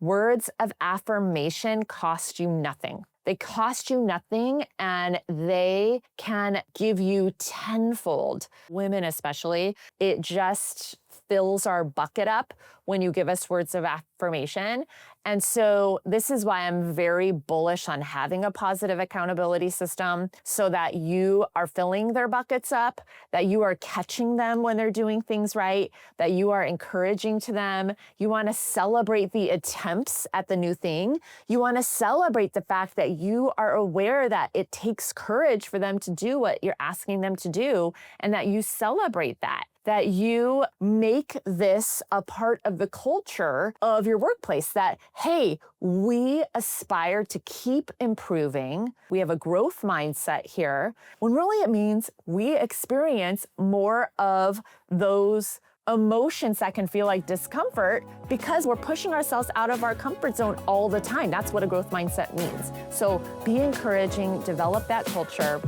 Words of affirmation cost you nothing. They cost you nothing, and they can give you tenfold. Women especially, it just fills our bucket up when you give us words of affirmation. And so this is why I'm very bullish on having a positive accountability system, so that you are filling their buckets up, that you are catching them when they're doing things right, that you are encouraging to them. You want to celebrate the attempts at the new thing. You want to celebrate the fact that you are aware that it takes courage for them to do what you're asking them to do, and that you celebrate that you make this a part of the culture of your workplace, that, hey, we aspire to keep improving. We have a growth mindset here, when really it means we experience more of those emotions that can feel like discomfort because we're pushing ourselves out of our comfort zone all the time. That's what a growth mindset means. So be encouraging, develop that culture.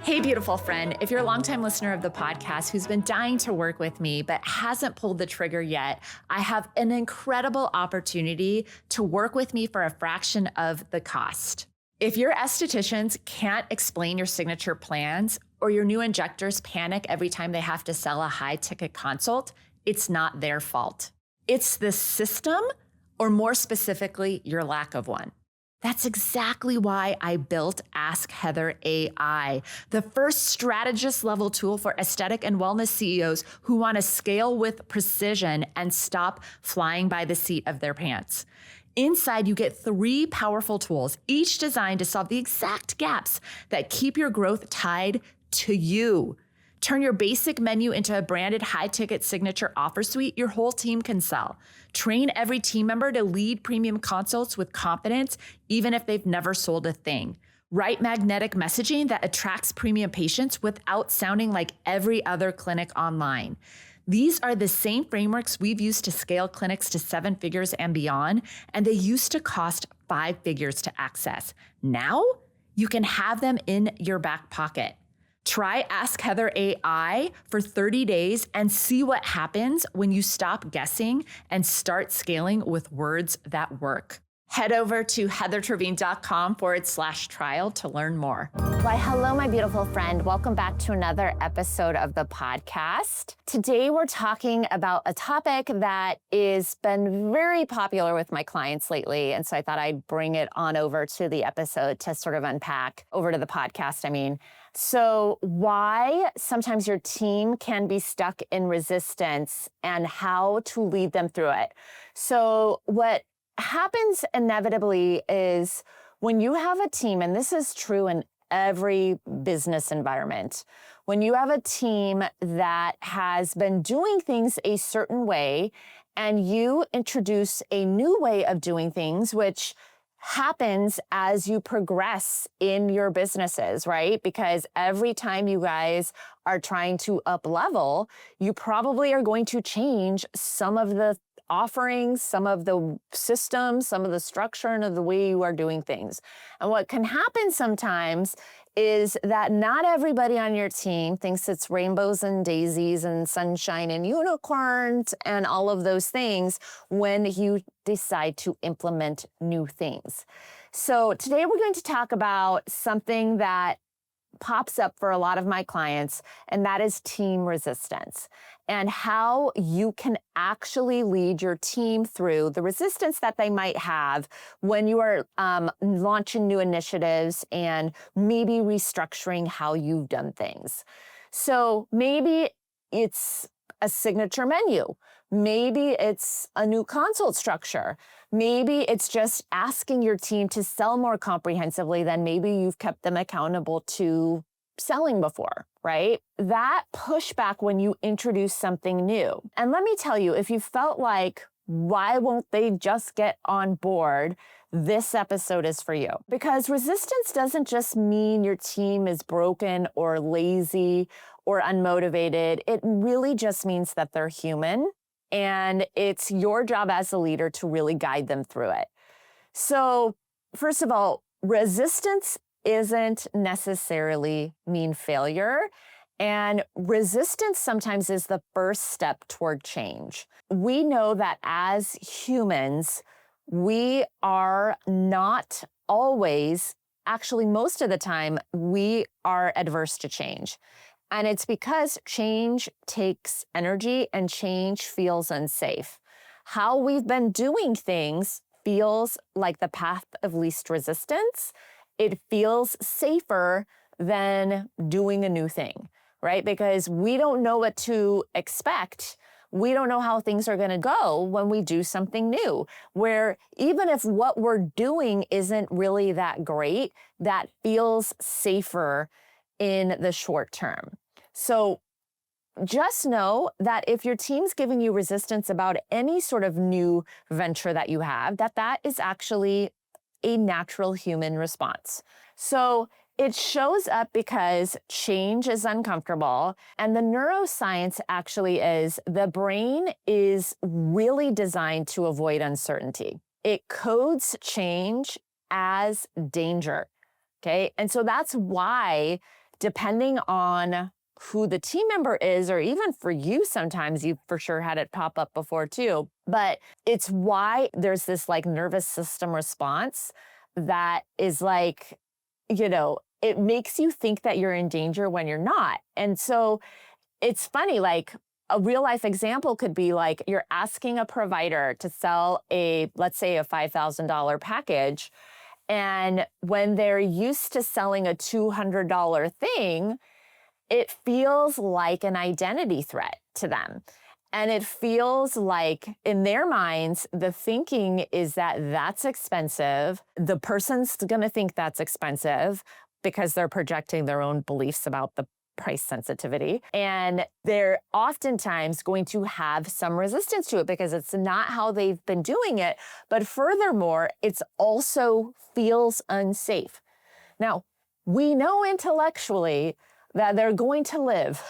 Hey, beautiful friend. If you're a longtime listener of the podcast who's been dying to work with me but hasn't pulled the trigger yet, I have an incredible opportunity to work with me for a fraction of the cost. If your estheticians can't explain your signature plans, or your new injectors panic every time they have to sell a high-ticket consult, it's not their fault. It's the system, or more specifically, your lack of one. That's exactly why I built Ask Heather AI, the first strategist level tool for aesthetic and wellness CEOs who want to scale with precision and stop flying by the seat of their pants. Inside, you get 3 powerful tools, each designed to solve the exact gaps that keep your growth tied to you. Turn your basic menu into a branded high-ticket signature offer suite your whole team can sell. Train every team member to lead premium consults with confidence, even if they've never sold a thing. Write magnetic messaging that attracts premium patients without sounding like every other clinic online. These are the same frameworks we've used to scale clinics to 7 figures and beyond, and they used to cost 5 figures to access. Now, you can have them in your back pocket. Try Ask Heather AI for 30 days and see what happens when you stop guessing and start scaling with words that work. Head over to heathertrevine.com/trial to learn more. Why, hello, my beautiful friend. Welcome back to another episode of the podcast. Today, we're talking about a topic that has been very popular with my clients lately. And so I thought I'd bring it on over to the episode to sort of unpack over to the podcast. So why sometimes your team can be stuck in resistance and how to lead them through it. So what happens inevitably is when you have a team, and this is true in every business environment, when you have a team that has been doing things a certain way and you introduce a new way of doing things, which happens as you progress in your businesses, right? Because every time you guys are trying to up level, you probably are going to change some of the offerings, some of the systems, some of the structure and of the way you are doing things. And what can happen sometimes is that not everybody on your team thinks it's rainbows and daisies and sunshine and unicorns and all of those things when you decide to implement new things. So today we're going to talk about something that pops up for a lot of my clients, and that is team resistance, and how you can actually lead your team through the resistance that they might have when you are launching new initiatives and maybe restructuring how you've done things. So maybe it's a signature menu. Maybe it's a new consult structure. Maybe it's just asking your team to sell more comprehensively than maybe you've kept them accountable to selling before, right? That pushback when you introduce something new. And let me tell you, if you felt like, why won't they just get on board? This episode is for you. Because resistance doesn't just mean your team is broken or lazy or unmotivated. It really just means that they're human. And it's your job as a leader to really guide them through it. So first of all, resistance isn't necessarily mean failure. And resistance sometimes is the first step toward change. We know that as humans, we are not always, actually most of the time, we are adverse to change. And it's because change takes energy and change feels unsafe. How we've been doing things feels like the path of least resistance. It feels safer than doing a new thing, right? Because we don't know what to expect. We don't know how things are going to go when we do something new, where even if what we're doing isn't really that great, that feels safer in the short term. So just know that if your team's giving you resistance about any sort of new venture that you have, that is actually a natural human response. So it shows up because change is uncomfortable, and the neuroscience actually is the brain is really designed to avoid uncertainty. It codes change as danger, okay? And so that's why, depending on who the team member is, or even for you, sometimes you've for sure had it pop up before too, but it's why there's this like nervous system response that is like, it makes you think that you're in danger when you're not. And so it's funny, like a real life example could be like you're asking a provider to sell let's say a $5,000 package. And when they're used to selling a $200 thing, it feels like an identity threat to them. And it feels like in their minds, the thinking is that that's expensive. The person's going to think that's expensive because they're projecting their own beliefs about the price sensitivity. And they're oftentimes going to have some resistance to it because it's not how they've been doing it. But furthermore, it's also feels unsafe. Now, we know intellectually that they're going to live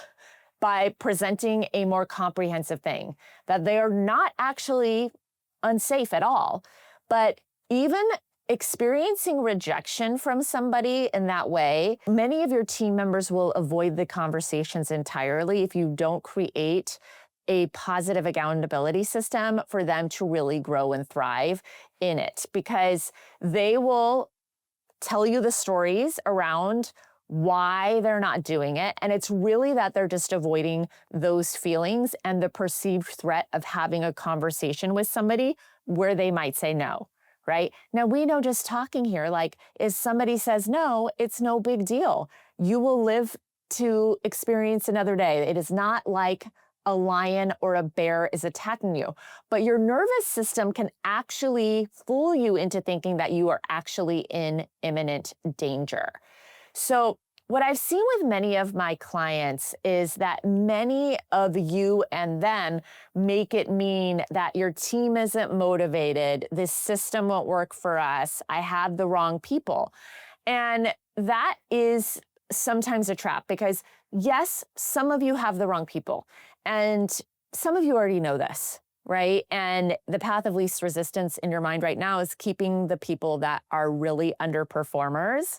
by presenting a more comprehensive thing, that they are not actually unsafe at all. But even experiencing rejection from somebody in that way, many of your team members will avoid the conversations entirely if you don't create a positive accountability system for them to really grow and thrive in it, because they will tell you the stories around why they're not doing it. And it's really that they're just avoiding those feelings and the perceived threat of having a conversation with somebody where they might say no, right? Now, we know just talking here, like if somebody says no, it's no big deal. You will live to experience another day. It is not like a lion or a bear is attacking you, but your nervous system can actually fool you into thinking that you are actually in imminent danger. So what I've seen with many of my clients is that many of you and them make it mean that your team isn't motivated, this system won't work for us, I have the wrong people. And that is sometimes a trap because yes, some of you have the wrong people and some of you already know this, right? And the path of least resistance in your mind right now is keeping the people that are really underperformers.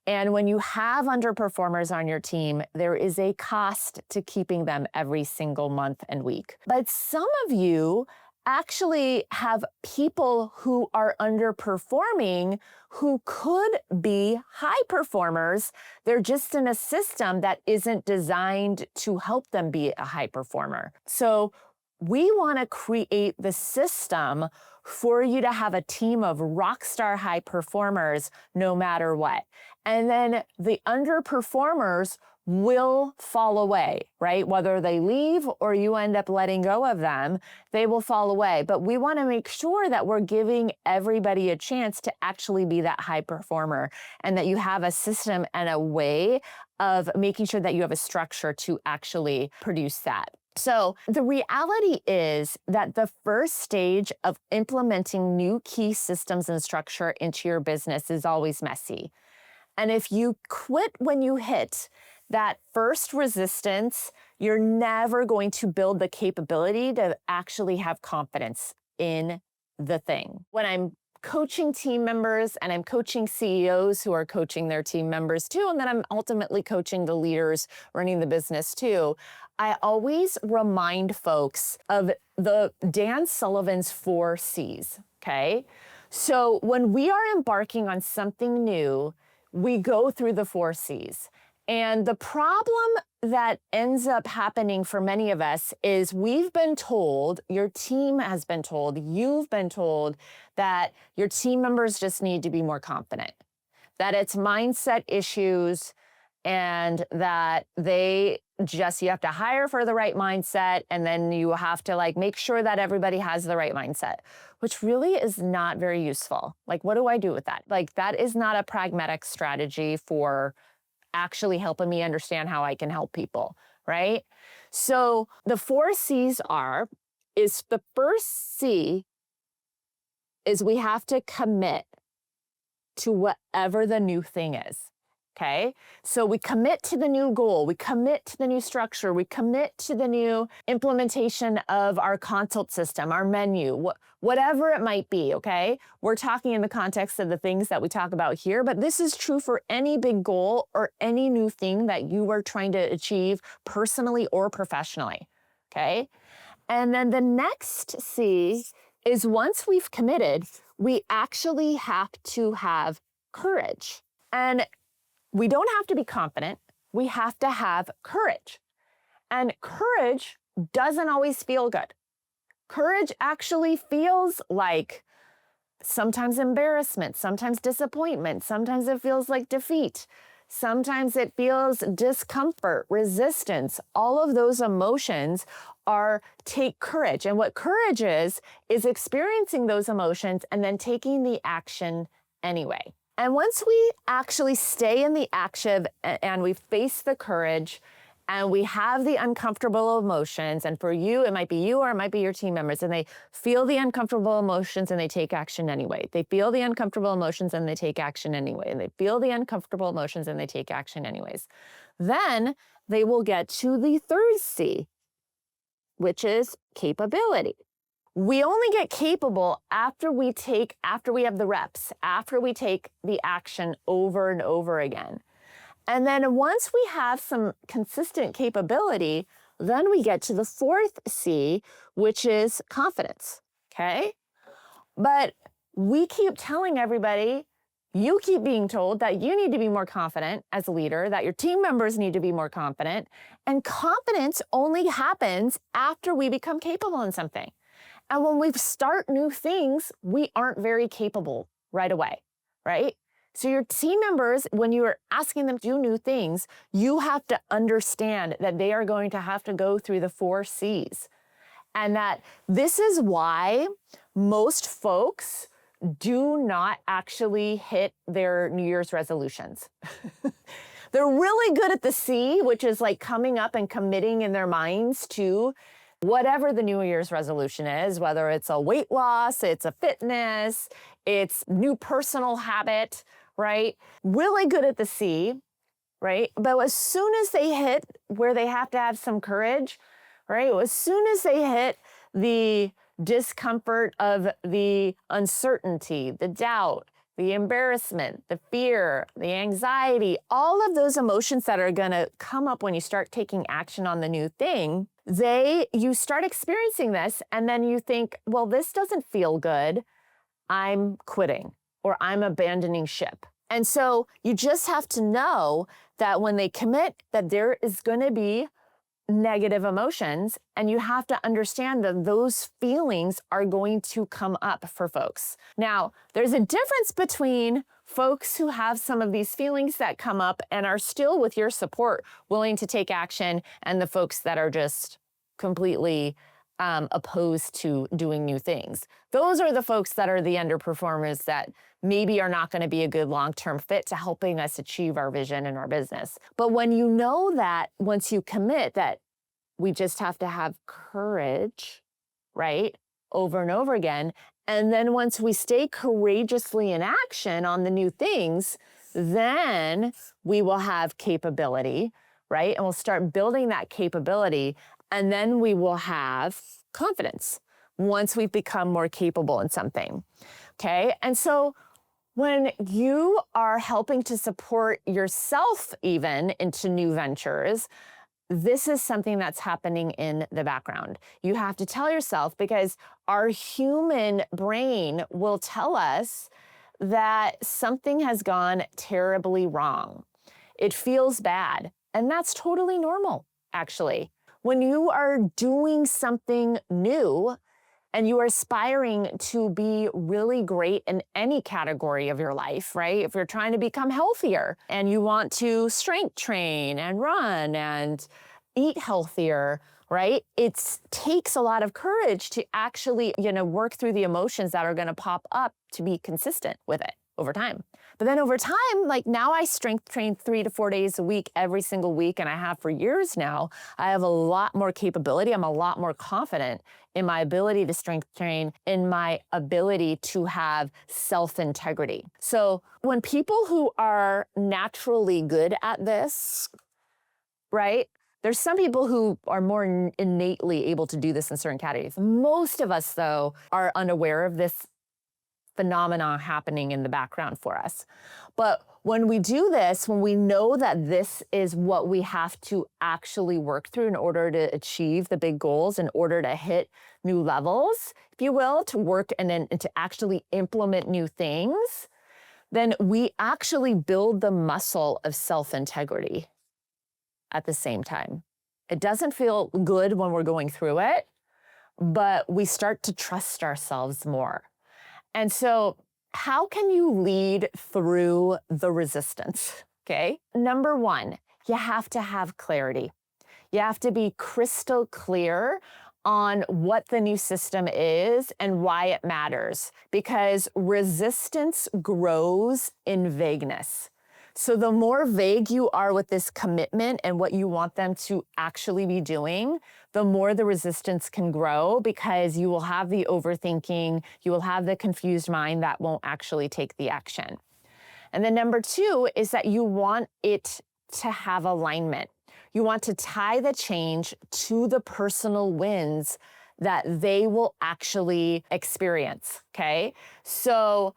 And when you have underperformers on your team, there is a cost to keeping them every single month and week. But some of you actually have people who are underperforming who could be high performers. They're just in a system that isn't designed to help them be a high performer. So we want to create the system for you to have a team of rock star high performers no matter what. And then the underperformers will fall away, right? Whether they leave or you end up letting go of them, they will fall away. But we want to make sure that we're giving everybody a chance to actually be that high performer and that you have a system and a way of making sure that you have a structure to actually produce that. So the reality is that the first stage of implementing new key systems and structure into your business is always messy. And if you quit when you hit that first resistance, you're never going to build the capability to actually have confidence in the thing. When I'm coaching team members and I'm coaching CEOs who are coaching their team members too, and then I'm ultimately coaching the leaders running the business too, I always remind folks of the Dan Sullivan's 4 C's, okay? So when we are embarking on something new, we go through the 4 C's. And the problem that ends up happening for many of us is we've been told, your team has been told, you've been told that your team members just need to be more confident, that it's mindset issues, and that you have to hire for the right mindset, and then you have to make sure that everybody has the right mindset, which really is not very useful. What do I do with that? That is not a pragmatic strategy for actually helping me understand how I can help people, right? So the 4 C's is the first C is we have to commit to whatever the new thing is, okay? So we commit to the new goal, we commit to the new structure, we commit to the new implementation of our consult system, our menu, whatever it might be, okay? We're talking in the context of the things that we talk about here, but this is true for any big goal or any new thing that you are trying to achieve personally or professionally, okay? And then the next C is once we've committed, we actually have to have courage. And we don't have to be confident. We have to have courage. And courage doesn't always feel good. Courage actually feels like sometimes embarrassment, sometimes disappointment, sometimes it feels like defeat. Sometimes it feels discomfort, resistance. All of those emotions take courage. And what courage is experiencing those emotions and then taking the action anyway. And once we actually stay in the action and we face the courage and we have the uncomfortable emotions, and for you, it might be you or it might be your team members, and they feel the uncomfortable emotions and they take action anyway. They feel the uncomfortable emotions and they take action anyway. And they feel the uncomfortable emotions and they take action anyways. Then they will get to the 3rd C, which is capability. We only get capable after we have the reps, after we take the action over and over again. And then once we have some consistent capability, then we get to the 4th C, which is confidence, okay? But we keep telling everybody, you keep being told that you need to be more confident as a leader, that your team members need to be more confident. And confidence only happens after we become capable in something. And when we start new things, we aren't very capable right away, right? So your team members, when you are asking them to do new things, you have to understand that they are going to have to go through the 4 C's. And that this is why most folks do not actually hit their New Year's resolutions. They're really good at the C, which is coming up and committing in their minds to whatever the New Year's resolution is, whether it's a weight loss, it's a fitness, it's new personal habit, right? Really good at the C, right? But as soon as they hit where they have to have some courage, right? As soon as they hit the discomfort of the uncertainty, the doubt, the embarrassment, the fear, the anxiety, all of those emotions that are going to come up when you start taking action on the new thing, you start experiencing this and then you think, well, this doesn't feel good. I'm quitting or I'm abandoning ship. And so you just have to know that when they commit, that there is going to be negative emotions, and you have to understand that those feelings are going to come up for folks. Now, there's a difference between folks who have some of these feelings that come up and are still, with your support, willing to take action, and the folks that are just completely opposed to doing new things. Those are the folks that are the underperformers that maybe are not going to be a good long-term fit to helping us achieve our vision in our business. But when you know that once you commit that we just have to have courage, right, over and over again, and then once we stay courageously in action on the new things, then we will have capability, right? And we'll start building that capability. And then we will have confidence once we've become more capable in something. Okay. And so when you are helping to support yourself even into new ventures, this is something that's happening in the background. You have to tell yourself, because our human brain will tell us that something has gone terribly wrong. It feels bad, and that's totally normal, actually. When you are doing something new and you are aspiring to be really great in any category of your life, right? If you're trying to become healthier and you want to strength train and run and eat healthier, right? It takes a lot of courage to actually, work through the emotions that are going to pop up to be consistent with it over time. But then over time, like now I strength train 3 to 4 days a week, every single week, and I have for years now. I have a lot more capability. I'm a lot more confident in my ability to strength train, in my ability to have self-integrity. So when people who are naturally good at this, right? There's some people who are more innately able to do this in certain categories. Most of us, though, are unaware of this phenomena happening in the background for us. But when we do this, when we know that this is what we have to actually work through in order to achieve the big goals, in order to hit new levels, if you will, to work and to actually implement new things, then we actually build the muscle of self-integrity at the same time. It doesn't feel good when we're going through it, but we start to trust ourselves more. And so how can you lead through the resistance? Okay. Number one, you have to have clarity. You have to be crystal clear on what the new system is and why it matters, because resistance grows in vagueness. So the more vague you are with this commitment and what you want them to actually be doing, the more the resistance can grow, because you will have the overthinking, you will have the confused mind that won't actually take the action. And then number two is that you want it to have alignment. You want to tie the change to the personal wins that they will actually experience, okay? So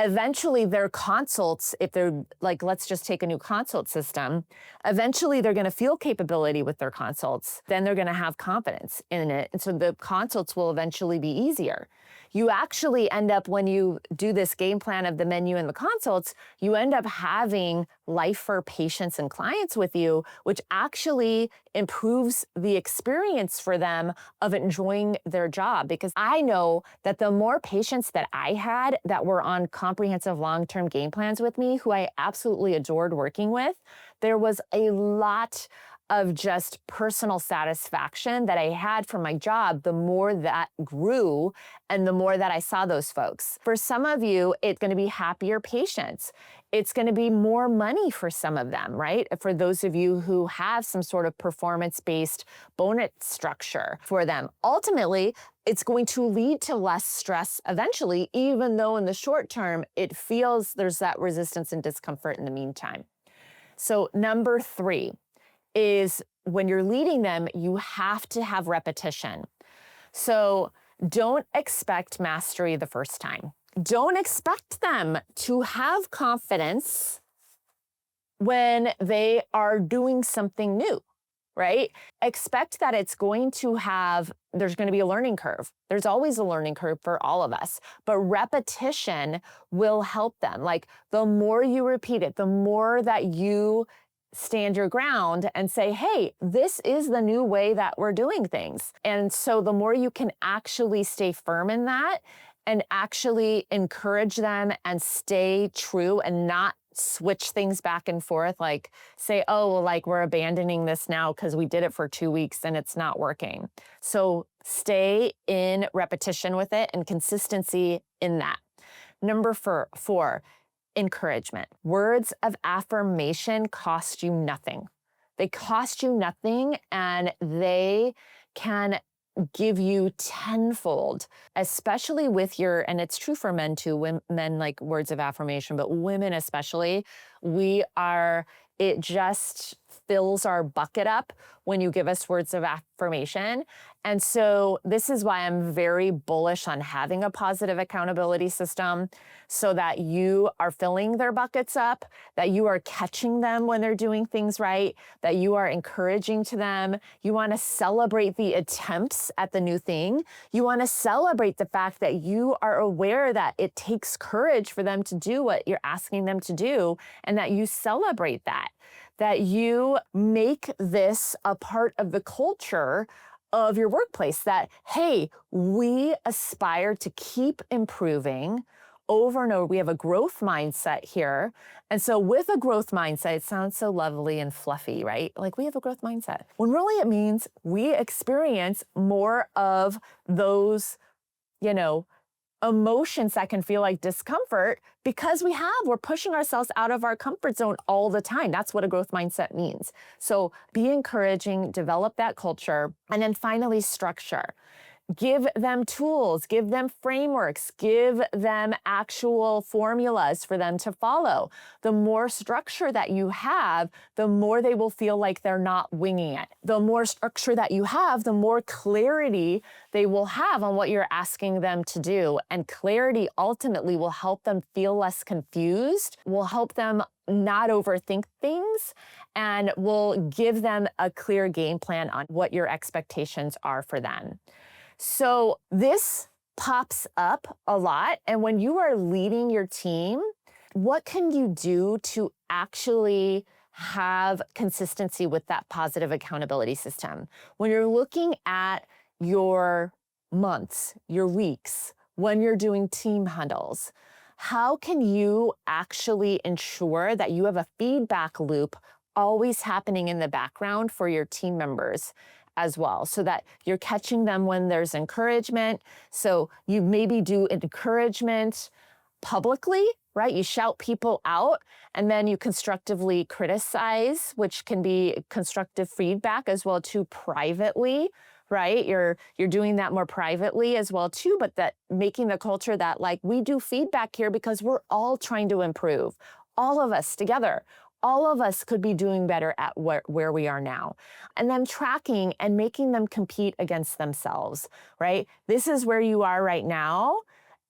eventually their consults, if they're like, let's just take a new consult system, eventually they're going to feel capability with their consults. Then they're going to have confidence in it. And so the consults will eventually be easier. You actually end up, when you do this game plan of the menu and the consults, you end up having lifer patients and clients with you, which actually improves the experience for them of enjoying their job. Because I know that the more patients that I had that were on comprehensive long-term game plans with me, who I absolutely adored working with, there was a lot of just personal satisfaction that I had from my job, the more that grew and the more that I saw those folks. For some of you, it's going to be happier patients. It's going to be more money for some of them, right? For those of you who have some sort of performance-based bonus structure for them. Ultimately, it's going to lead to less stress eventually, even though in the short term, it feels there's that resistance and discomfort in the meantime. So number three is, when you're leading them, you have to have repetition. So don't expect mastery the first time. Don't expect them to have confidence when they are doing something new, right? Expect that there's going to be a learning curve. There's always a learning curve for all of us, but repetition will help them. Like the more you repeat it, the more that you stand your ground and say, hey, this is the new way that we're doing things. And so the more you can actually stay firm in that and actually encourage them and stay true and not switch things back and forth, like say, oh, well, like we're abandoning this now because we did it for 2 weeks and it's not working. So stay in repetition with it and consistency in that. Number four, encouragement. Words of affirmation cost you nothing. They cost you nothing, and they can give you tenfold, especially with and it's true for men too, men like words of affirmation, but women especially, it just fills our bucket up when you give us words of affirmation. And so this is why I'm very bullish on having a positive accountability system, so that you are filling their buckets up, that you are catching them when they're doing things right, that you are encouraging to them. You want to celebrate the attempts at the new thing. You want to celebrate the fact that you are aware that it takes courage for them to do what you're asking them to do, and that you celebrate that you make this a part of the culture of your workplace, that, hey, we aspire to keep improving over and over. We have a growth mindset here. And so with a growth mindset, it sounds so lovely and fluffy, right? Like, we have a growth mindset. When really it means we experience more of those, emotions that can feel like discomfort, because we're pushing ourselves out of our comfort zone all the time. That's what a growth mindset means. So be encouraging, develop that culture, and then finally structure. Give them tools, give them frameworks, give them actual formulas for them to follow. The more structure that you have, the more they will feel like they're not winging it. The more structure that you have, the more clarity they will have on what you're asking them to do. And clarity ultimately will help them feel less confused, will help them not overthink things, and will give them a clear game plan on what your expectations are for them. So this pops up a lot. And when you are leading your team, what can you do to actually have consistency with that positive accountability system? When you're looking at your months, your weeks, when you're doing team huddles, how can you actually ensure that you have a feedback loop always happening in the background for your team members as well, so that you're catching them when there's encouragement? So you maybe do encouragement publicly, right? You shout people out, and then you constructively criticize, which can be constructive feedback as well too, privately, right? You're doing that more privately as well too, but that making the culture that, like, we do feedback here because we're all trying to improve. All of us together. All of us could be doing better at where we are now. And then tracking and making them compete against themselves, right? This is where you are right now.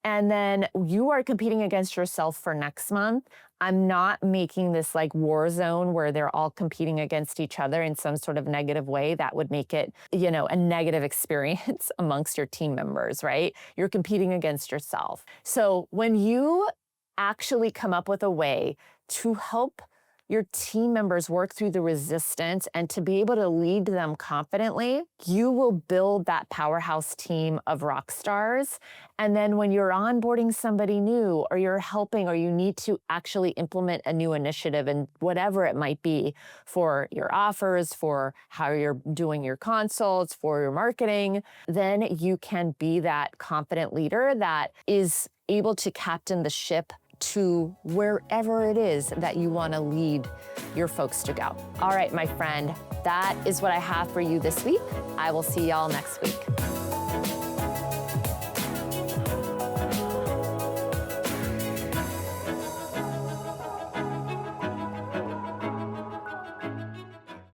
And then you are competing against yourself for next month. I'm not making this like war zone where they're all competing against each other in some sort of negative way. That would make it, a negative experience amongst your team members, right? You're competing against yourself. So when you actually come up with a way to help your team members work through the resistance and to be able to lead them confidently, you will build that powerhouse team of rock stars. And then when you're onboarding somebody new, or you're helping, or you need to actually implement a new initiative, and whatever it might be, for your offers, for how you're doing your consults, for your marketing, then you can be that confident leader that is able to captain the ship to wherever it is that you want to lead your folks to go. All right, my friend, that is what I have for you this week. I will see y'all next week.